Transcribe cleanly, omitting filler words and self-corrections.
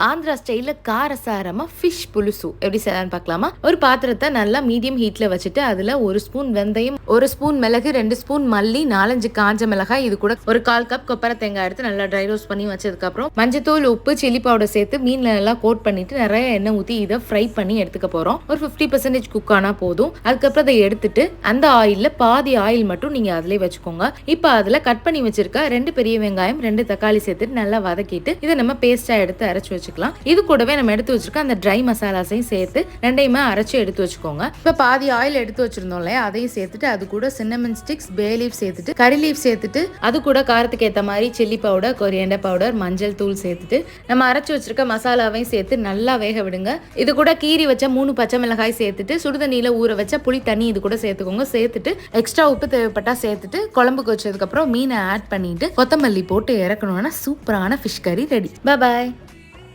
ஆந்திரா ஸ்டைலில் காரசாரமாக ஃபிஷ் புலுசு எப்படி செய்யலான்னு பார்க்கலாமா. ஒரு பாத்திரத்தை நல்லா மீடியம் ஹீட்டில் வச்சுட்டு அதில் 1 ஸ்பூன் வெந்தயம், 1 ஸ்பூன் மிளகு, 2 ஸ்பூன் மல்லி, 4-5 காஞ்ச மிளகாய், இது கூட ஒரு 1/4 கப் கொப்பரை தேங்காய் எடுத்து நல்லா ட்ரை ரோஸ்ட் பண்ணி வச்சதுக்கப்புறம் மஞ்சத்தூள், உப்பு, சில்லி பவுடர் சேர்த்து மீனில் நல்லா கோட் பண்ணிட்டு நிறைய எண்ணெய் ஊற்றி இதை ஃப்ரை பண்ணி எடுத்துக்க போகிறோம். ஒரு 50% குக் ஆனால் போதும். அதுக்கப்புறம் அதை எடுத்துட்டு அந்த ஆயிலில் பாதி ஆயில் மட்டும் நீங்கள் அதிலே வச்சுக்கோங்க. இப்போ அதில் கட் பண்ணி வச்சிருக்க 2 பெரிய வெங்காயம், 2 தக்காளி சேர்த்துட்டு நல்லா வதக்கிட்டு இதை நம்ம பேஸ்டா எடுத்து அரைச்சு வச்சுக்கலாம். இது கூடவே நம்ம எடுத்து வச்சிருக்க அந்த ட்ரை மசாலாஸையும் சேர்த்து ரெண்டையுமே அரைச்சு எடுத்து வச்சுக்கோங்க. இப்போ பாதி ஆயில் எடுத்து வச்சிருந்தோம் இல்லையா, அதையும் சேர்த்துட்டு அது கூட சின்னமன் ஸ்டிக்ஸ், பே லீஃப் சேர்த்துட்டு கறி லீஃப் சேர்த்துட்டு அது கூட காரத்துக்கு ஏற்ற மாதிரி சில்லி பவுடர், கொரியண்டர் பவுடர், மஞ்சள் தூள் சேர்த்துட்டு நம்ம அரைச்சு வச்சிருக்க மசாலாவையும் சேர்த்து நல்லா வேக விடுங்க. இது கூட கீரி வச்ச 3 பச்சை மிளகாய் சேர்த்துட்டு சுடுதண்ணியில ஊற வச்ச புளி தண்ணி இது கூட சேர்த்துக்கோங்க. சேர்த்துட்டு எக்ஸ்ட்ரா உப்பு தேவைப்பட்டா சேர்த்துட்டு குழம்புக்கு வச்சதுக்கு அப்புறம் மீனை ஆட் பண்ணிட்டு கொத்தமல்லி போட்டு இறக்கணும்னா சூப்பரான ஃபிஷ் கறி ரெடி. பாய்.